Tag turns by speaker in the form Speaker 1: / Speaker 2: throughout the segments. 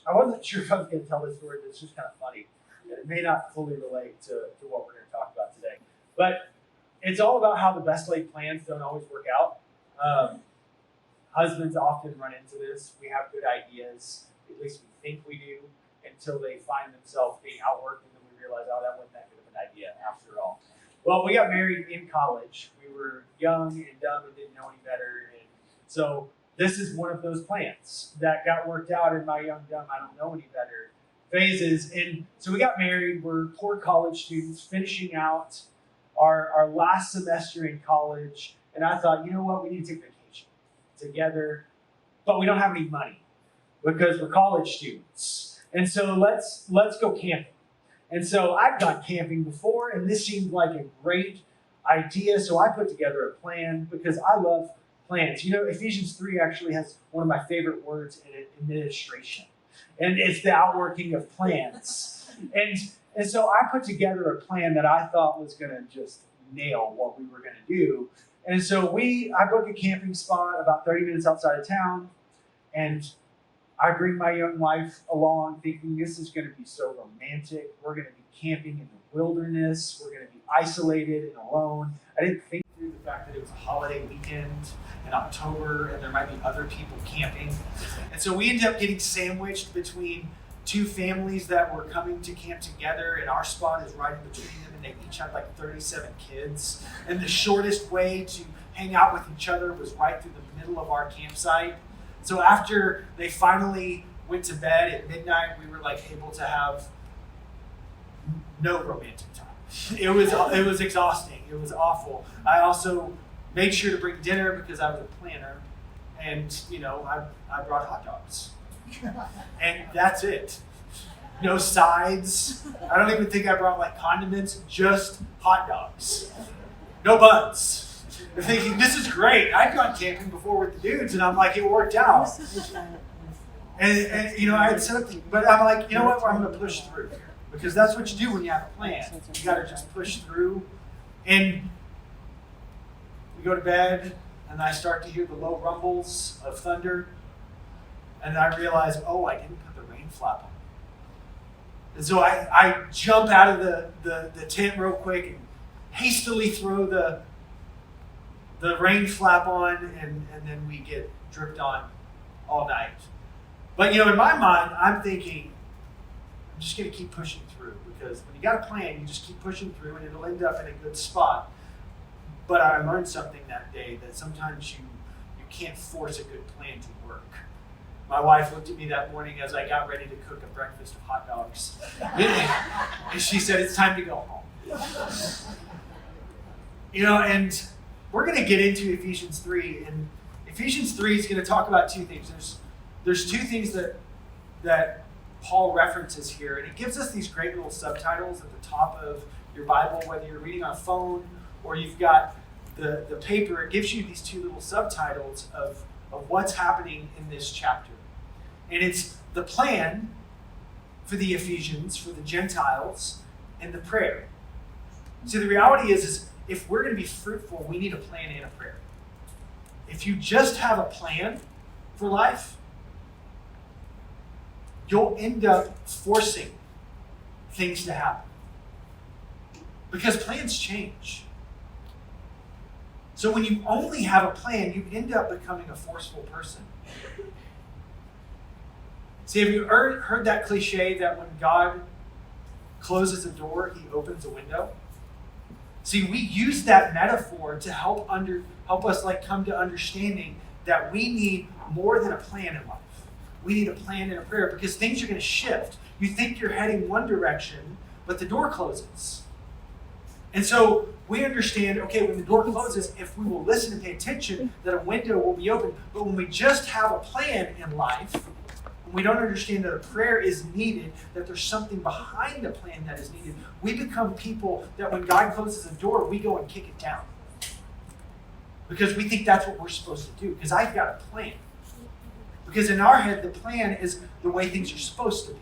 Speaker 1: I wasn't sure if I was going to tell this story, but it's just kind of funny. It may not fully relate to what we're going to talk about today. But it's all about how the best laid plans don't always work out. Um, Husbands often run into this. We have good ideas, at least we think we do, until they find themselves being outworked, and then we realize, oh, that wasn't that good of an idea after all. Well, we got married in college. We were young and dumb and didn't know any better. And so this is one of those plans that got worked out in my young, dumb, I don't know any better phases. And so we got married. We're poor college students finishing out our last semester in college. And I thought, you know what, we need to take vacation together, but we don't have any money because we're college students. And so let's go camping. And so I'd gone camping before, and this seemed like a great idea. So I put together a plan because I love plans. You know, Ephesians 3 actually has one of my favorite words in it, administration. And it's the outworking of plans. And so I put together a plan that I thought was going to just nail what we were going to do. And so I booked a camping spot about 30 minutes outside of town, and I bring my young wife along thinking this is going to be so romantic. We're going to be camping in the wilderness. We're going to be isolated and alone. I didn't think through the fact that it was a holiday weekend in October and there might be other people camping. And so we ended up getting sandwiched between two families that were coming to camp together, and our spot is right in between them, and they each had like 37 kids. And the shortest way to hang out with each other was right through the middle of our campsite. So after they finally went to bed at midnight, we were like able to have no romantic time. It was exhausting. It was awful. I also made sure to bring dinner because I was a planner, and I brought hot dogs, and that's it. No sides. I don't even think I brought like condiments. Just hot dogs. No buns. They're thinking, this is great. I've gone camping before with the dudes, and I'm like, it worked out. And I had something, but I'm like, you know what? I'm going to push through. Because that's what you do when you have a plan. You got to just push through. And we go to bed, and I start to hear the low rumbles of thunder. And I realize, I didn't put the rain flap on. And so I jump out of the tent real quick and hastily throw the rain flap on, and then we get dripped on all night. But in my mind, I'm thinking, I'm just going to keep pushing through, because when you got a plan, you just keep pushing through, and it'll end up in a good spot. But I learned something that day, that sometimes you can't force a good plan to work. My wife looked at me that morning as I got ready to cook a breakfast of hot dogs, and she said, "It's time to go home." And we're going to get into Ephesians 3, and Ephesians 3 is going to talk about two things. There's two things that Paul references here, and it gives us these great little subtitles at the top of your Bible, whether you're reading on a phone or you've got the paper. It gives you these two little subtitles of what's happening in this chapter. And it's the plan for the Ephesians, for the Gentiles, and the prayer. So the reality is if we're going to be fruitful, we need a plan and a prayer. If you just have a plan for life, you'll end up forcing things to happen. Because plans change. So when you only have a plan, you end up becoming a forceful person. See, have you heard that cliche that when God closes a door, he opens a window? See, we use that metaphor to help us come to understanding that we need more than a plan in life. We need a plan and a prayer, because things are going to shift. You think you're heading one direction, but the door closes. And so we understand, okay, when the door closes, if we will listen and pay attention, that a window will be open. But when we just have a plan in life, when we don't understand that a prayer is needed, that there's something behind the plan that is needed, we become people that when God closes a door, we go and kick it down. Because we think that's what we're supposed to do, because I've got a plan. Because in our head, the plan is the way things are supposed to be.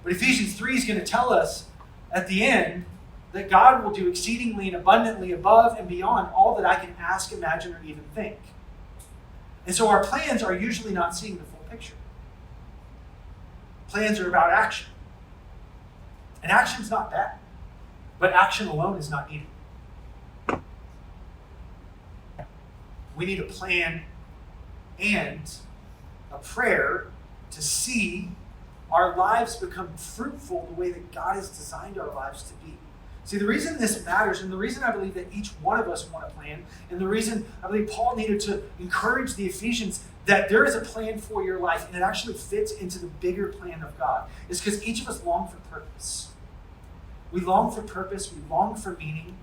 Speaker 1: But Ephesians 3 is going to tell us at the end that God will do exceedingly and abundantly above and beyond all that I can ask, imagine, or even think. And so our plans are usually not seeing the full picture. Plans are about action. And action's not bad. But action alone is not needed. We need a plan and a prayer to see our lives become fruitful the way that God has designed our lives to be. See, the reason this matters, and the reason I believe that each one of us want a plan, and the reason I believe Paul needed to encourage the Ephesians that there is a plan for your life, and it actually fits into the bigger plan of God, is because each of us long for purpose. We long for purpose. We long for meaning.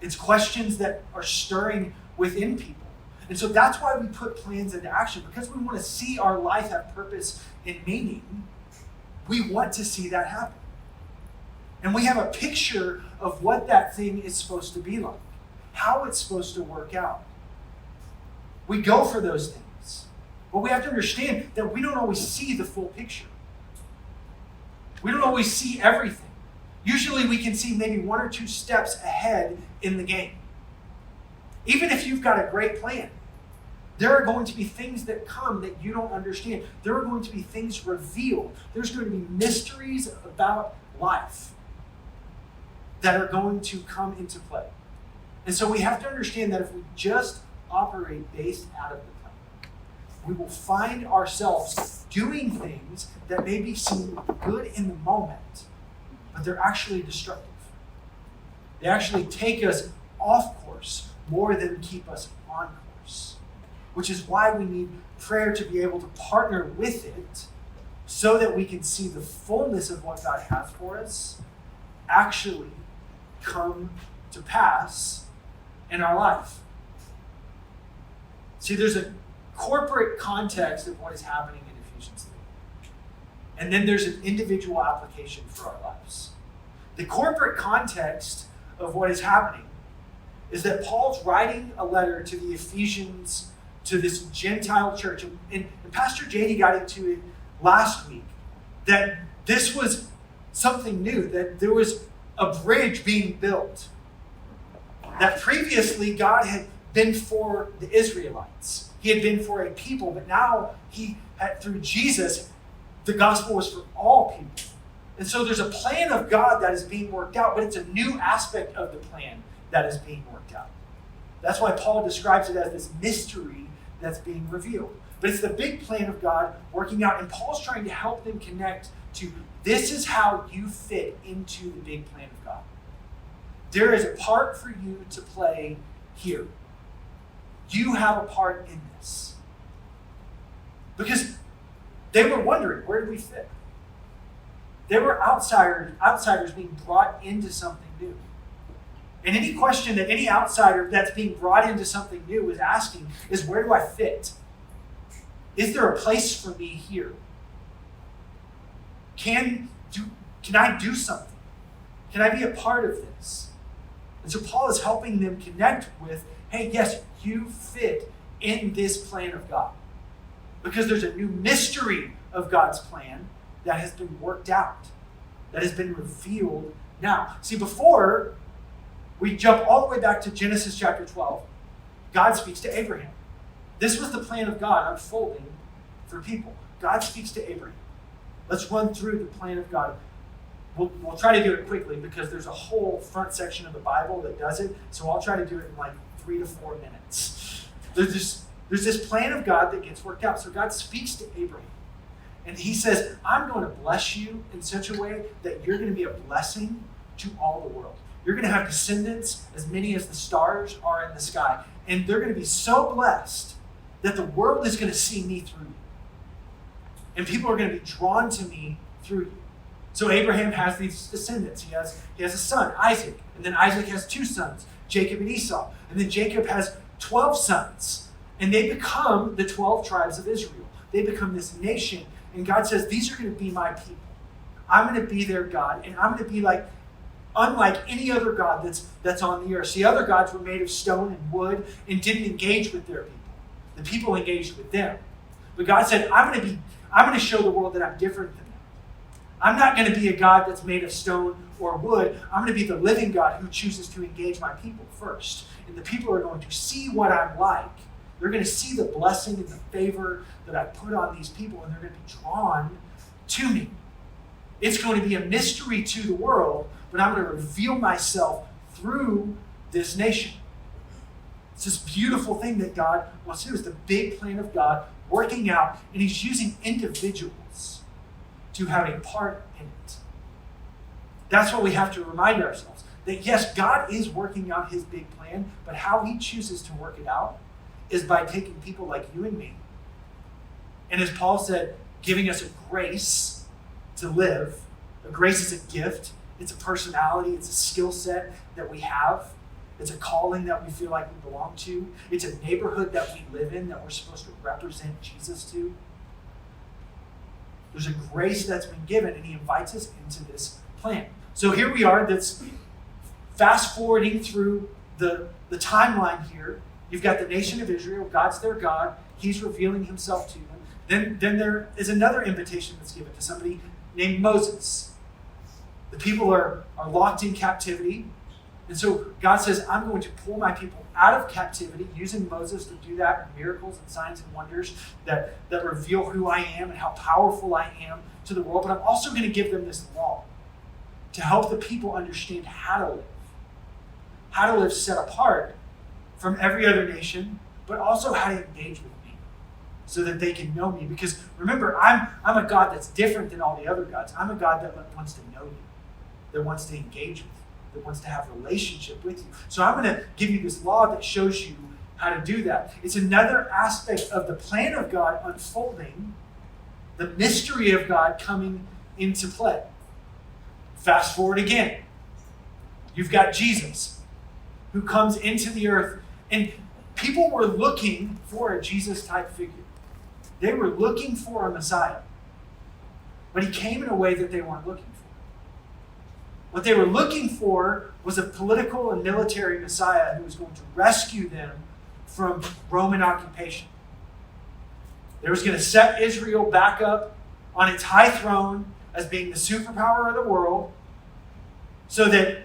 Speaker 1: It's questions that are stirring within people. And so that's why we put plans into action, because we want to see our life have purpose and meaning. We want to see that happen. And we have a picture of what that thing is supposed to be like, how it's supposed to work out. We go for those things. But we have to understand that we don't always see the full picture. We don't always see everything. Usually we can see maybe one or two steps ahead in the game. Even if you've got a great plan, there are going to be things that come that you don't understand. There are going to be things revealed. There's going to be mysteries about life that are going to come into play. And so we have to understand that if we just operate based out of the plan, we will find ourselves doing things that maybe seem good in the moment, but they're actually destructive. They actually take us off course more than keep us on course, which is why we need prayer to be able to partner with it so that we can see the fullness of what God has for us actually come to pass in our life. See, there's a corporate context of what is happening in Ephesians 3. And then there's an individual application for our lives. The corporate context of what is happening is that Paul's writing a letter to the Ephesians, to this Gentile church. And Pastor JD got into it last week, that this was something new, that there was a bridge being built. That previously God had been for the Israelites. He had been for a people, but now through Jesus, the gospel was for all people. And so there's a plan of God that is being worked out, but it's a new aspect of the plan that is being worked out. That's why Paul describes it as this mystery that's being revealed. But it's the big plan of God working out, and Paul's trying to help them connect to this is how you fit into the big plan of God. There is a part for you to play here. You have a part in this. Because they were wondering, where do we fit? They were outsiders being brought into something new. And any question that any outsider that's being brought into something new is asking is, where do I fit? Is there a place for me here? Can I do something? Can I be a part of this? And so Paul is helping them connect with, hey, yes, you fit in this plan of God. Because there's a new mystery of God's plan that has been worked out, that has been revealed now. See, before we jump all the way back to Genesis chapter 12, God speaks to Abraham. This was the plan of God unfolding for people. God speaks to Abraham. Let's run through the plan of God. We'll try to do it quickly because there's a whole front section of the Bible that does it, so I'll try to do it in like 3 to 4 minutes. There's this plan of God that gets worked out. So God speaks to Abraham. And he says, I'm going to bless you in such a way that you're going to be a blessing to all the world. You're going to have descendants as many as the stars are in the sky. And they're going to be so blessed that the world is going to see me through you. And people are going to be drawn to me through you. So Abraham has these descendants. He has a son, Isaac. And then Isaac has 2 sons, Jacob and Esau. And then Jacob has 12 sons. And they become the 12 tribes of Israel. They become this nation. And God says, these are going to be my people. I'm going to be their God. And I'm going to be unlike any other God that's on the earth. See, other gods were made of stone and wood and didn't engage with their people. The people engaged with them. But God said, I'm going to show the world that I'm different than them. I'm not going to be a God that's made of stone or wood. I'm going to be the living God who chooses to engage my people first. And the people are going to see what I'm like They're going to see the blessing and the favor that I put on these people, and they're going to be drawn to me. It's going to be a mystery to the world, but I'm going to reveal myself through this nation. It's this beautiful thing that God wants to do. It's the big plan of God working out, and he's using individuals to have a part in it. That's what we have to remind ourselves. That yes, God is working out his big plan, but how he chooses to work it out is by taking people like you and me. And as Paul said, giving us a grace to live. A grace is a gift. It's a personality. It's a skill set that we have. It's a calling that we feel like we belong to. It's a neighborhood that we live in that we're supposed to represent Jesus to. There's a grace that's been given, and he invites us into this plan. So here we are, that's fast forwarding through the timeline here. You've got the nation of Israel. God's their God. He's revealing himself to them. Then there is another invitation that's given to somebody named Moses. The people are locked in captivity. And so God says, I'm going to pull my people out of captivity, using Moses to do that, and miracles and signs and wonders that reveal who I am and how powerful I am to the world. But I'm also going to give them this law to help the people understand how to live set apart from every other nation, but also how to engage with me so that they can know me. Because remember, I'm a God that's different than all the other gods. I'm a God that wants to know you, that wants to engage with you, that wants to have a relationship with you. So I'm going to give you this law that shows you how to do that. It's another aspect of the plan of God unfolding, the mystery of God coming into play. Fast forward again. You've got Jesus who comes into the earth, and people were looking for a Jesus-type figure. They were looking for a Messiah, but he came in a way that they weren't looking for. What they were looking for was a political and military Messiah who was going to rescue them from Roman occupation. They was going to set Israel back up on its high throne as being the superpower of the world, so that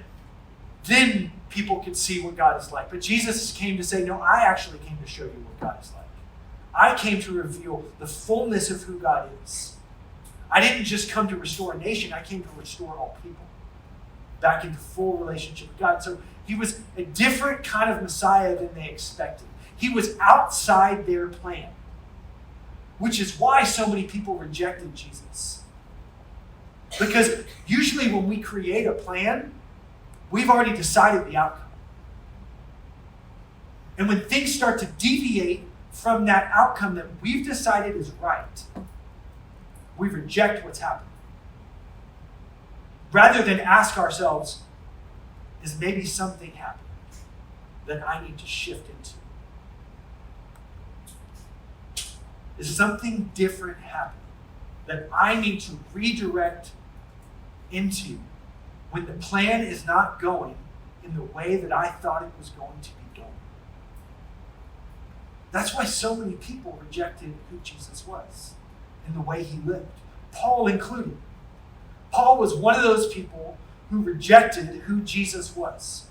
Speaker 1: then people could see what God is like. But Jesus came to say, no, I actually came to show you what God is like. I came to reveal the fullness of who God is. I didn't just come to restore a nation, I came to restore all people back into full relationship with God. So he was a different kind of Messiah than they expected. He was outside their plan, which is why so many people rejected Jesus. Because usually when we create a plan, we've already decided the outcome. And when things start to deviate from that outcome that we've decided is right, we reject what's happening. Rather than ask ourselves, is maybe something happening that I need to shift into? Is something different happening that I need to redirect into when the plan is not going in the way that I thought it was going to be going? That's why so many people rejected who Jesus was and the way he lived, Paul included. Paul was one of those people who rejected who Jesus was.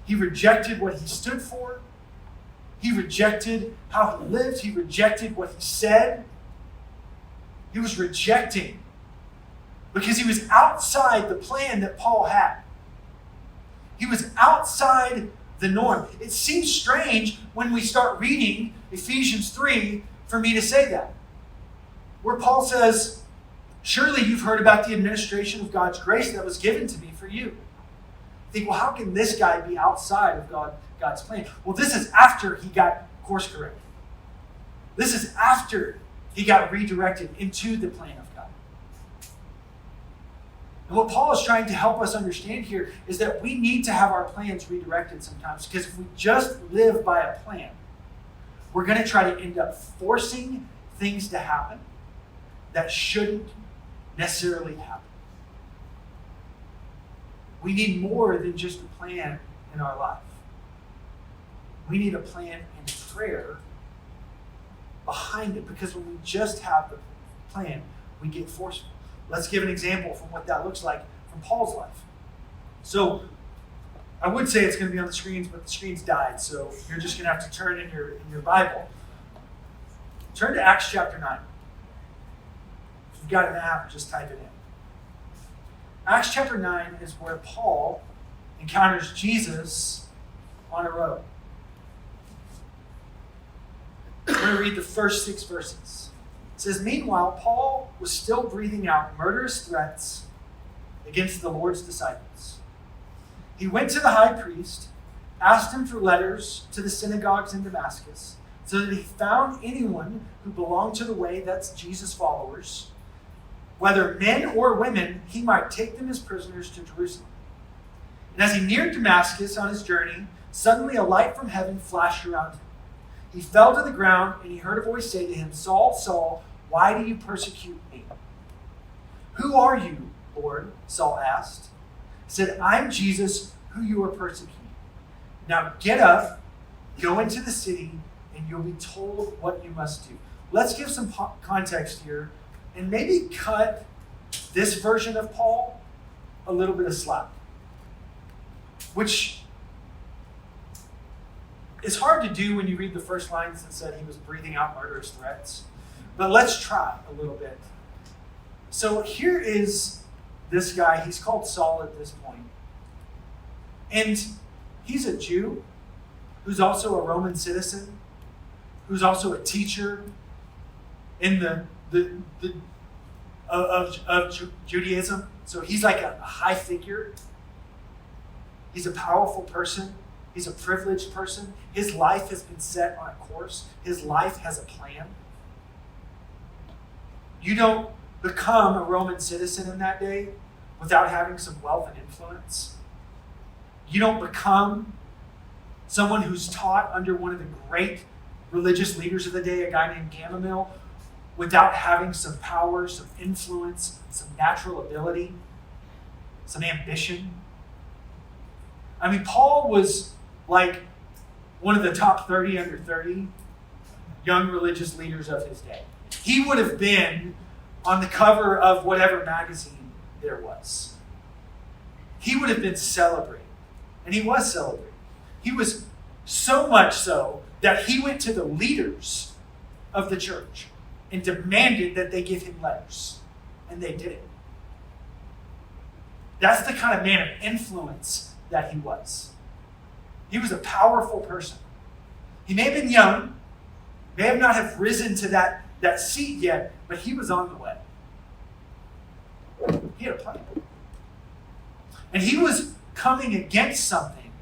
Speaker 1: He rejected what he stood for. He rejected how he lived. He rejected what he said. He was rejecting because he was outside the plan that Paul had. He was outside the norm. It seems strange when we start reading Ephesians 3 for me to say that, where Paul says, surely you've heard about the administration of God's grace that was given to me for you. You think, well, how can this guy be outside of God's plan? Well, this is after he got course corrected. This is after he got redirected into the plan of God. And what Paul is trying to help us understand here is that we need to have our plans redirected sometimes, because if we just live by a plan, we're going to try to end up forcing things to happen that shouldn't necessarily happen. We need more than just a plan in our life. We need a plan and prayer behind it, because when we just have the plan, we get forceful. Let's give an example from what that looks like from Paul's life. So, I would say it's going to be on the screens, but the screens died, so you're just going to have to turn in your Bible. Turn to Acts chapter 9. If you've got an app, just type it in. Acts chapter 9 is where Paul encounters Jesus on a road. We're going to read the first 6 verses. It says, "Meanwhile, Paul was still breathing out murderous threats against the Lord's disciples. He went to the high priest, asked him for letters to the synagogues in Damascus, so that he found anyone who belonged to the way, that's Jesus' followers, whether men or women, he might take them as prisoners to Jerusalem. And as he neared Damascus on his journey, suddenly a light from heaven flashed around him. He fell to the ground, and he heard a voice say to him, 'Saul, Saul, why do you persecute me?' 'Who are you, Lord?' Saul asked. He said, 'I'm Jesus, who you are persecuting. Now get up, go into the city, and you'll be told what you must do.'" Let's give some context here, and maybe cut this version of Paul a little bit of slack, which is hard to do when you read the first lines that said he was breathing out murderous threats. But let's try a little bit. So here is this guy. He's called Saul at this point. And he's a Jew who's also a Roman citizen, who's also a teacher in of Judaism. So he's like a high figure. He's a powerful person. He's a privileged person. His life has been set on a course. His life has a plan. You don't become a Roman citizen in that day without having some wealth and influence. You don't become someone who's taught under one of the great religious leaders of the day, a guy named Gamaliel, without having some power, some influence, some natural ability, some ambition. I mean, Paul was like one of the top 30 under 30 young religious leaders of his day. He would have been on the cover of whatever magazine there was. He would have been celebrated. And he was celebrated. He was so much so that he went to the leaders of the church and demanded that they give him letters. And they did it. That's the kind of man of influence that he was. He was a powerful person. He may have been young, may have not have risen to that seat yet, but he was on the way. He had a plan. And he was coming against something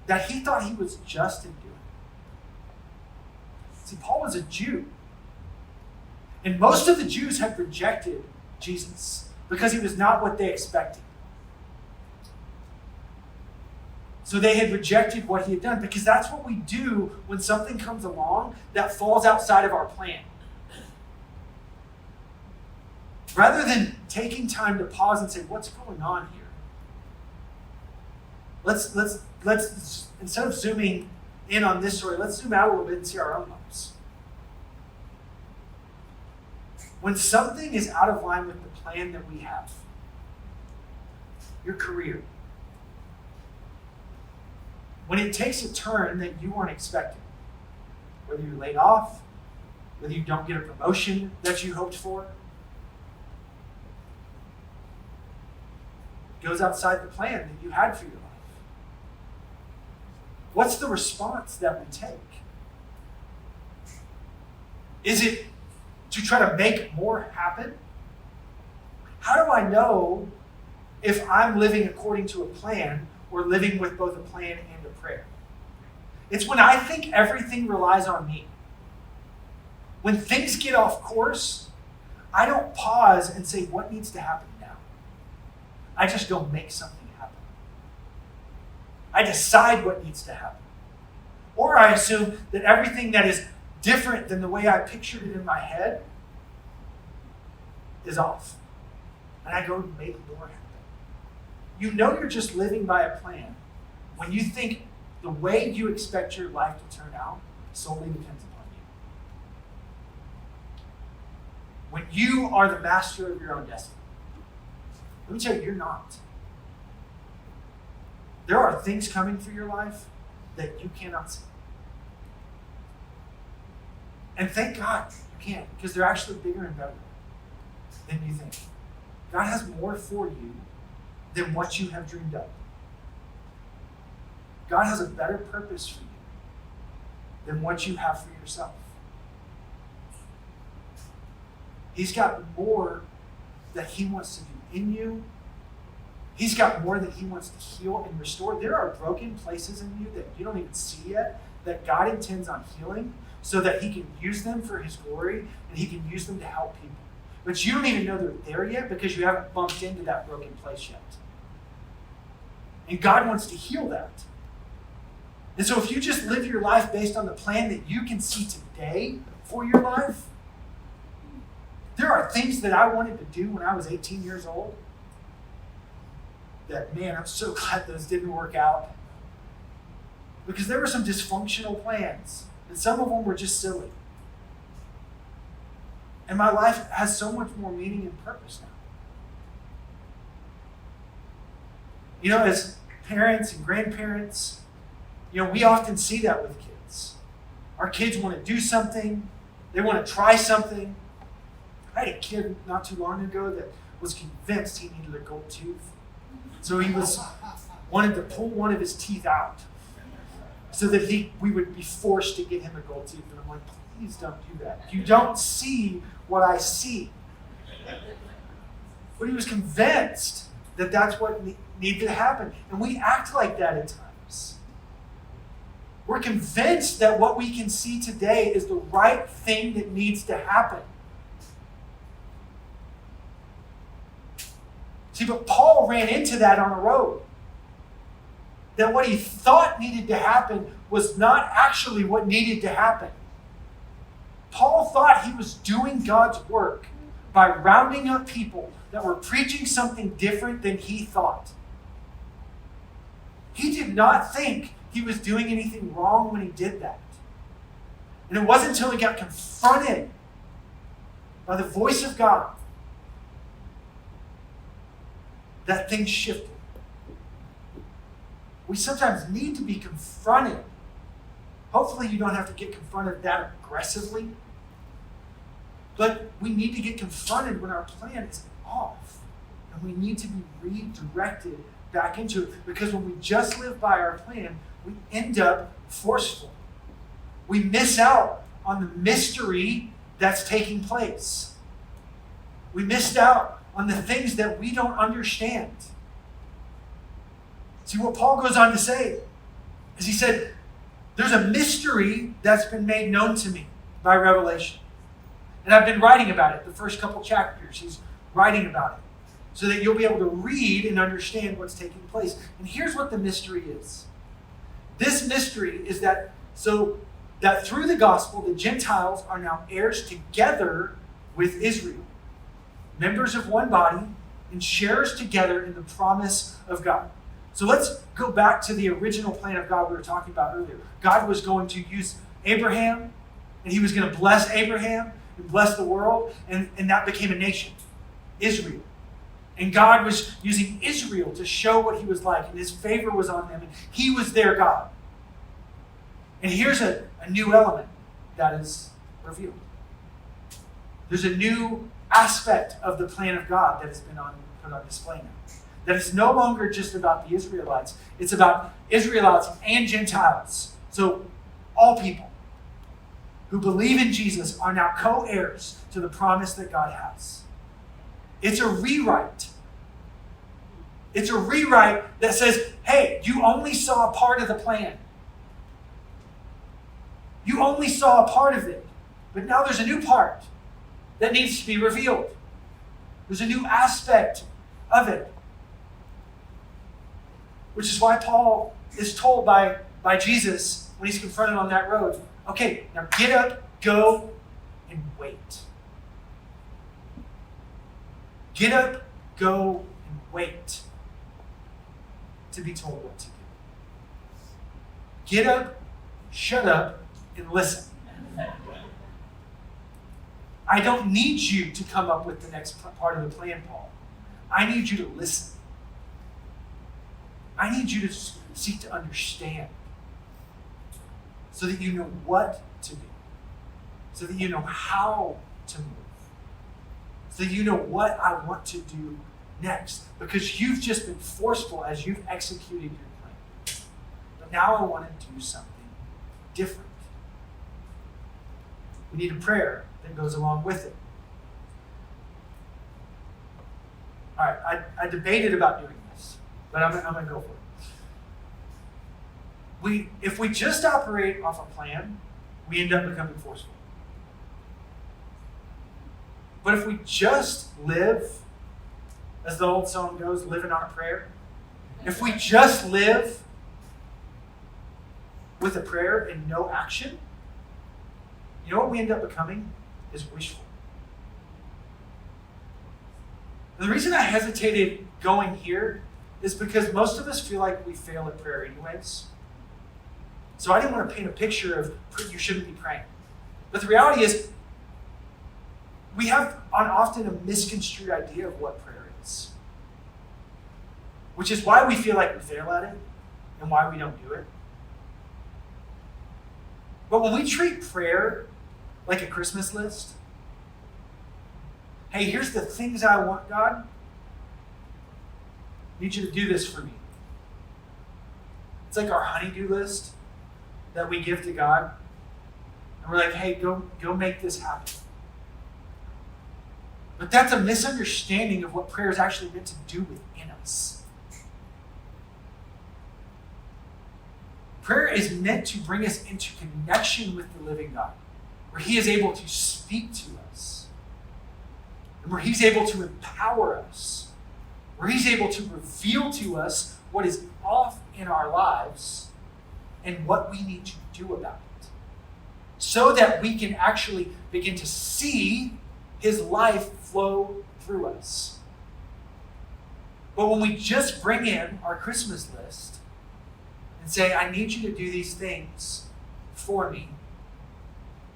Speaker 1: that he thought he was just in doing. See, Paul was a Jew. And most of the Jews had rejected Jesus because he was not what they expected. So they had rejected what he had done, because that's what we do when something comes along that falls outside of our plan. Rather than taking time to pause and say, what's going on here? Let's instead of zooming in on this story, let's zoom out a little bit and see our own lives. When something is out of line with the plan that we have, your career, when it takes a turn that you weren't expecting, whether you're laid off, whether you don't get a promotion that you hoped for, it goes outside the plan that you had for your life. What's the response that we take? Is it to try to make more happen? How do I know if I'm living according to a plan or living with both a plan and a prayer? It's when I think everything relies on me. When things get off course, I don't pause and say, what needs to happen now? I just go make something happen. I decide what needs to happen. Or I assume that everything that is different than the way I pictured it in my head is off. And I go make more happen. You know you're just living by a plan when you think the way you expect your life to turn out solely depends upon you. When you are the master of your own destiny. Let me tell you, you're not. There are things coming through your life that you cannot see. And thank God you can't, because they're actually bigger and better than you think. God has more for you than what you have dreamed of. God has a better purpose for you than what you have for yourself. He's got more that he wants to do in you. He's got more that he wants to heal and restore. There are broken places in you that you don't even see yet that God intends on healing so that he can use them for his glory and he can use them to help people. But you don't even know they're there yet because you haven't bumped into that broken place yet. And God wants to heal that. And so if you just live your life based on the plan that you can see today for your life, there are things that I wanted to do when I was 18 years old that, man, I'm so glad those didn't work out. Because there were some dysfunctional plans, and some of them were just silly. And my life has so much more meaning and purpose now. You know, as parents and grandparents, you know, we often see that with kids. Our kids want to do something. They want to try something. I had a kid not too long ago that was convinced he needed a gold tooth. So he wanted to pull one of his teeth out so that we would be forced to get him a gold tooth. And I'm like, please don't do that. You don't see what I see. But he was convinced that that's what needed to happen. And we act like that at times. We're convinced that what we can see today is the right thing that needs to happen. See, but Paul ran into that on a road. That what he thought needed to happen was not actually what needed to happen. Paul thought he was doing God's work by rounding up people that were preaching something different than he thought. He did not think he was doing anything wrong when he did that. And it wasn't until he got confronted by the voice of God that things shifted. We sometimes need to be confronted. Hopefully you don't have to get confronted that aggressively. But we need to get confronted when our plan is off. And we need to be redirected back into it. Because when we just live by our plan, we end up forceful. We miss out on the mystery that's taking place. We missed out on the things that we don't understand. See, what Paul goes on to say is he said, there's a mystery that's been made known to me by revelation. And I've been writing about it. The first couple chapters, he's writing about it. So that you'll be able to read and understand what's taking place. And here's what the mystery is. This mystery is that through the gospel, the Gentiles are now heirs together with Israel. Members of one body and sharers together in the promise of God. So let's go back to the original plan of God we were talking about earlier. God was going to use Abraham, and he was going to bless Abraham and bless the world, and that became a nation, Israel. And God was using Israel to show what he was like, and his favor was on them, and he was their God. And here's a new element that is revealed. There's a new aspect of the plan of God that has been put on display now. That it's no longer just about the Israelites. It's about Israelites and Gentiles. So all people who believe in Jesus are now co-heirs to the promise that God has. It's a rewrite. It's a rewrite that says, hey, you only saw a part of the plan. You only saw a part of it. But now there's a new part that needs to be revealed. There's a new aspect of it. Which is why Paul is told by Jesus when he's confronted on that road, okay, now get up, go, and wait. Get up, go, and wait to be told what to do. Get up, shut up, and listen. I don't need you to come up with the next part of the plan, Paul. I need you to listen. I need you to seek to understand so that you know what to do, so that you know how to move, so that you know what I want to do next, because you've just been forceful as you've executed your plan. But now I want to do something different. We need a prayer that goes along with it. All right, I debated about doing this, but I'm going to go for it. If we just operate off a plan, we end up becoming forceful. But if we just live, as the old song goes, living on a prayer, if we just live with a prayer and no action, you know what we end up becoming is wishful. And the reason I hesitated going here is because most of us feel like we fail at prayer anyways. So I didn't want to paint a picture of you shouldn't be praying. But the reality is, we have often a misconstrued idea of what prayer is. Which is why we feel like we fail at it and why we don't do it. But when we treat prayer like a Christmas list, hey, here's the things I want, God. I need you to do this for me. It's like our honey-do list that we give to God. And we're like, hey, go make this happen. But that's a misunderstanding of what prayer is actually meant to do within us. Prayer is meant to bring us into connection with the living God, where He is able to speak to us, and where He's able to empower us, where He's able to reveal to us what is off in our lives and what we need to do about it, so that we can actually begin to see His life flow through us. But when we just bring in our Christmas list and say, I need you to do these things for me,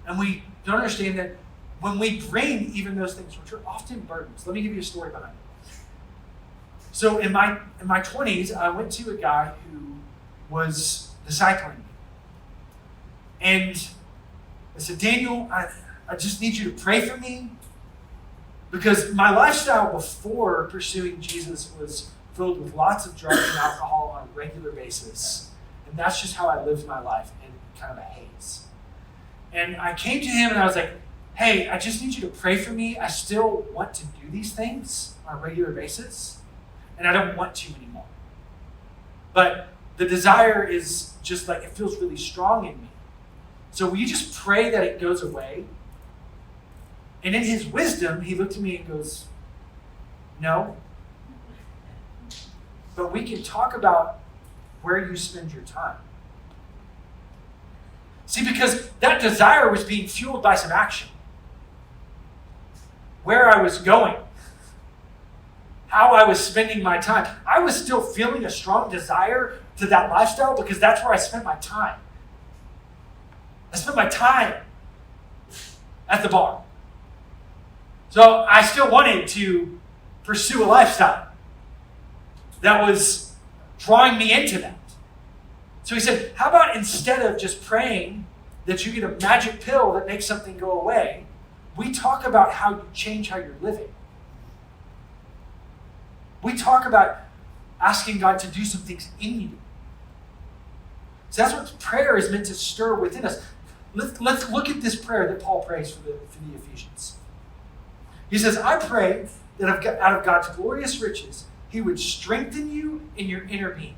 Speaker 1: and we don't understand that when we bring even those things, which are often burdens. Let me give you a story behind it. So in my 20s, I went to a guy who was discipling me. And I said, Daniel, I just need you to pray for me, because my lifestyle before pursuing Jesus was filled with lots of drugs and alcohol on a regular basis. And that's just how I lived my life in kind of a haze. And I came to him and I was like, hey, I just need you to pray for me. I still want to do these things on a regular basis, and I don't want to anymore. But the desire is just like, it feels really strong in me. So will you just pray that it goes away? And in his wisdom, he looked at me and goes, no. But we can talk about where you spend your time. See, because that desire was being fueled by some action. Where I was going. How I was spending my time. I was still feeling a strong desire to that lifestyle because that's where I spent my time. I spent my time at the bar. So I still wanted to pursue a lifestyle that was drawing me into that. So he said, how about instead of just praying that you get a magic pill that makes something go away, we talk about how you change how you're living. We talk about asking God to do some things in you. So that's what prayer is meant to stir within us. Let's look at this prayer that Paul prays for the Ephesians. He says, I pray that out of God's glorious riches, He would strengthen you in your inner being.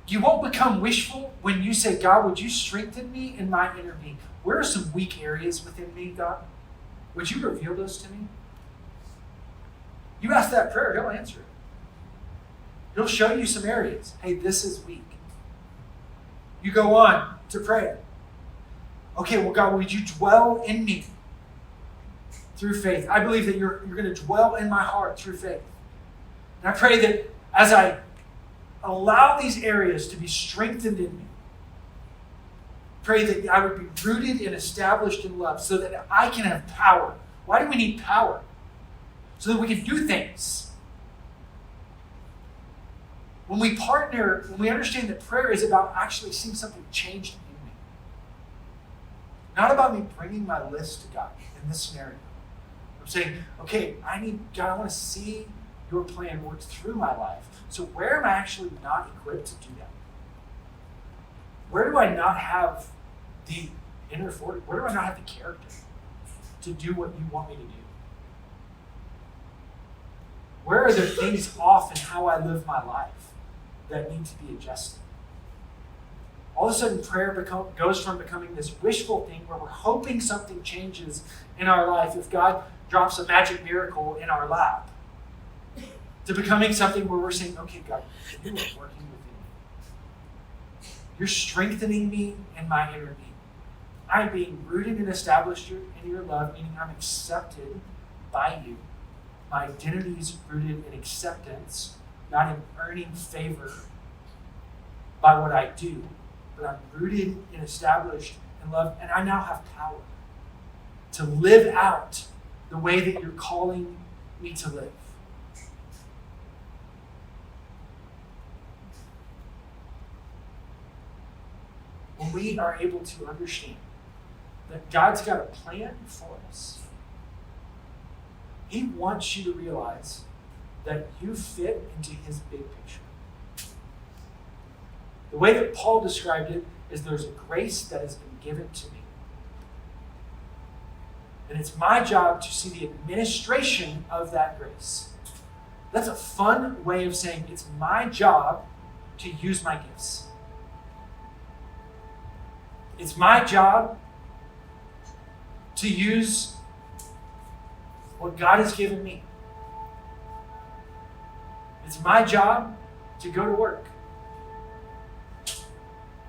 Speaker 1: You won't become wishful when you say, God, would you strengthen me in my inner being? Where are some weak areas within me, God? Would you reveal those to me? You ask that prayer, He'll answer it. He'll show you some areas. Hey, this is weak. You go on to pray. Okay, well, God, would you dwell in me through faith? I believe that you're going to dwell in my heart through faith. And I pray that as I allow these areas to be strengthened in me, pray that I would be rooted and established in love so that I can have power. Why do we need power? So that we can do things.
Speaker 2: When we partner, when we understand that prayer is about actually seeing something changed in me. Not about me bringing my list to God in this scenario. I'm saying, okay, God, I want to see your plan work through my life. So where am I actually not equipped to do that? Where do I not have the inner fortitude? Where do I not have the character to do what you want me to do? Where are there things off in how I live my life that need to be adjusted? All of a sudden, prayer goes from becoming this wishful thing where we're hoping something changes in our life if God drops a magic miracle in our lap, to becoming something where we're saying, okay, God, you are working within me. You're strengthening me in my inner being. I'm being rooted and established in your love, meaning I'm accepted by you. My identity is rooted in acceptance, not in earning favor by what I do, but I'm rooted and established in love, and I now have power to live out the way that you're calling me to live. When we are able to understand that God's got a plan for us, He wants you to realize that you fit into His big picture. The way that Paul described it is there's a grace that has been given to me. And it's my job to see the administration of that grace. That's a fun way of saying it's my job to use my gifts. It's my job to use what God has given me. It's my job to go to work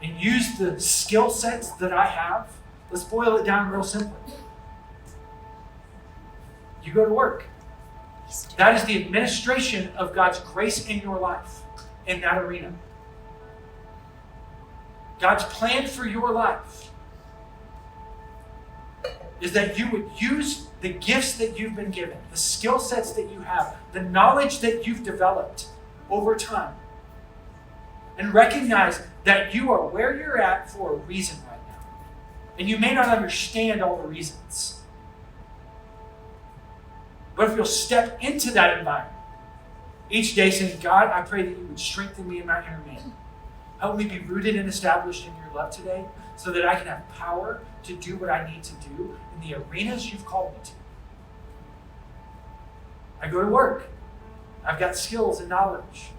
Speaker 2: and use the skill sets that I have. Let's boil it down real simply. You go to work. That is the administration of God's grace in your life, in that arena. God's plan for your life is that you would use the gifts that you've been given, the skill sets that you have, the knowledge that you've developed over time, and recognize that you are where you're at for a reason right now. And you may not understand all the reasons. But if you'll step into that environment each day saying, God, I pray that you would strengthen me in my inner man. Help me be rooted and established in your love today so that I can have power to do what I need to do in the arenas you've called me to. I go to work. I've got skills and knowledge.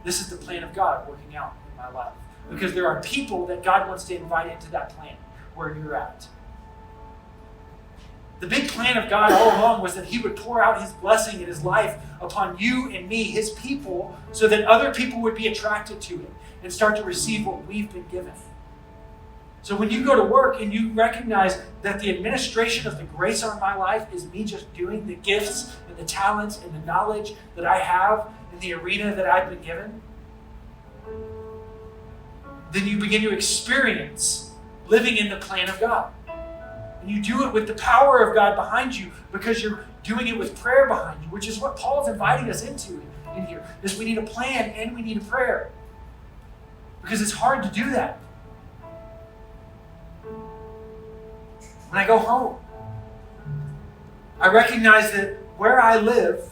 Speaker 2: This is the plan of God working out in my life. Because there are people that God wants to invite into that plan where you're at. The big plan of God all along was that He would pour out His blessing in His life upon you and me, His people, so that other people would be attracted to it and start to receive what we've been given. So when you go to work and you recognize that the administration of the grace on my life is me just doing the gifts and the talents and the knowledge that I have in the arena that I've been given, then you begin to experience living in the plan of God. And you do it with the power of God behind you because you're doing it with prayer behind you, which is what Paul's inviting us into in here. Is we need a plan and we need a prayer. Because it's hard to do that. When I go home, I recognize that where I live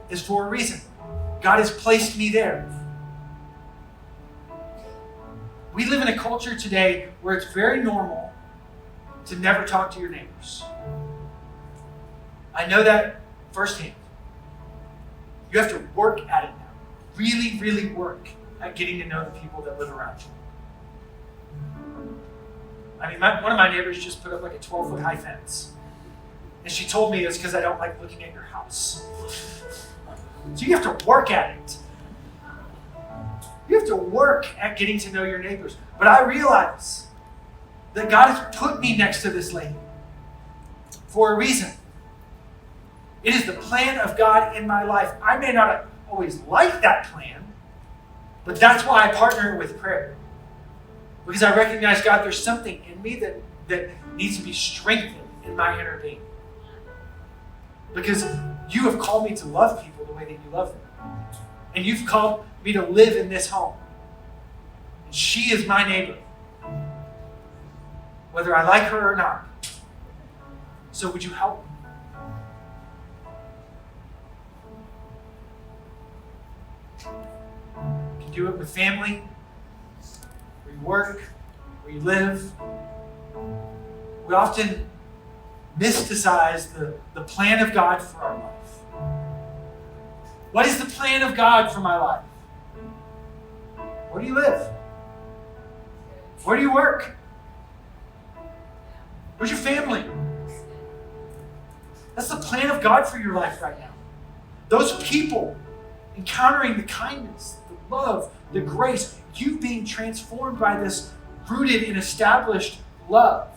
Speaker 2: is for a reason. God has placed me there. We live in a culture today where it's very normal to never talk to your neighbors. I know that firsthand. You have to work at it now. Really, really work at getting to know the people that live around you. I mean, one of my neighbors just put up like a 12-foot high fence. And she told me it's because I don't like looking at your house. So you have to work at it. You have to work at getting to know your neighbors. But I realize that God has put me next to this lady for a reason. It is the plan of God in my life. I may not always like that plan, but that's why I partner with prayer. Because I recognize, God, there's something in me that needs to be strengthened in my inner being. Because you have called me to love people the way that you love them. And you've called me to live in this home. And she is my neighbor, whether I like her or not. So would you help me? You can do it with family, where you work, where you live. We often mysticize the plan of God for our life. What is the plan of God for my life? Where do you live? Where do you work? Where's your family? That's the plan of God for your life right now. Those people encountering the kindness, the love, the grace, you being transformed by this rooted and established love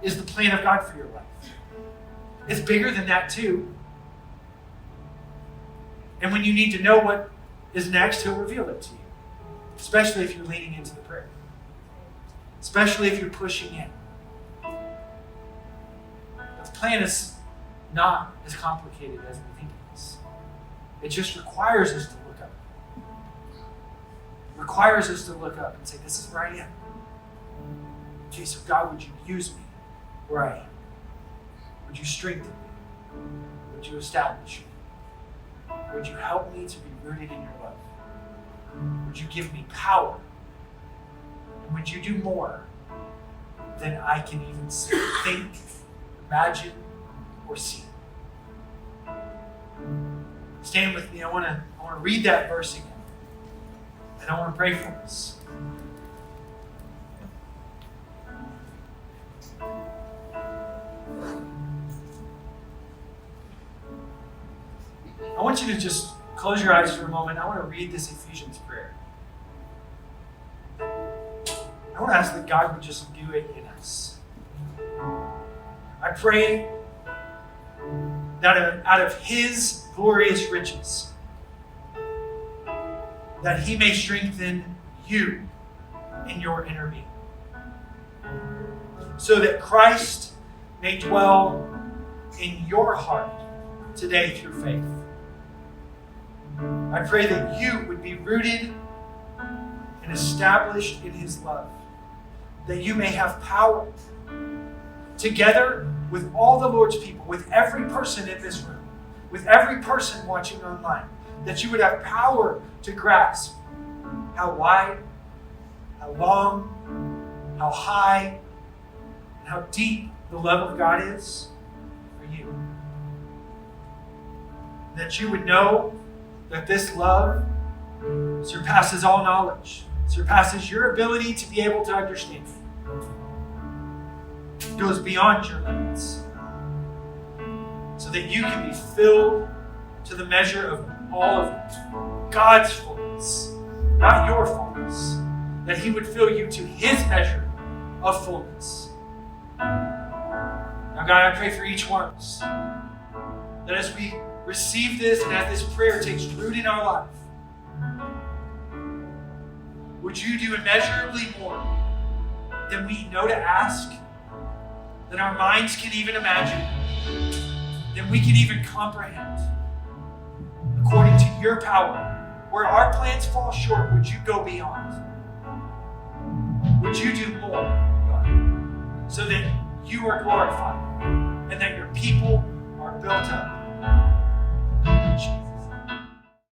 Speaker 2: is the plan of God for your life. It's bigger than that too. And when you need to know what is next, He'll reveal it to you. Especially if you're leaning into the prayer. Especially if you're pushing in. The plan is not as complicated as we think it is. It just requires us to look up. It requires us to look up and say, this is where I am. Okay, so God, would you use me where I am? Would you strengthen me? Would you establish me? Would you help me to be rooted in your love? Would you give me power? And would you do more than I can even think, imagine, or see? Stand with me. I want to read that verse again. And I want to pray for us. I want you to just close your eyes for a moment. I want to read this Ephesians prayer. I want to ask that God would just do it in us. I pray that out of His glorious riches, that He may strengthen you in your inner being, so that Christ may dwell in your heart today through faith. I pray that you would be rooted and established in His love, that you may have power together with all the Lord's people, with every person in this room, with every person watching online, that you would have power to grasp how wide, how long, how high, and how deep the love of God is for you. That you would know that this love surpasses all knowledge, surpasses your ability to be able to understand. It goes beyond your limits, so that you can be filled to the measure of all of it. God's fullness, not your fullness. That He would fill you to His measure of fullness. Now, God, I pray for each one of us, that as we receive this and as this prayer takes root in our life, would you do immeasurably more than we know to ask, than our minds can even imagine, than we can even comprehend. According to your power, where our plans fall short, would you go beyond? Would you do more, God, so that you are glorified and that your people are built up? In Jesus'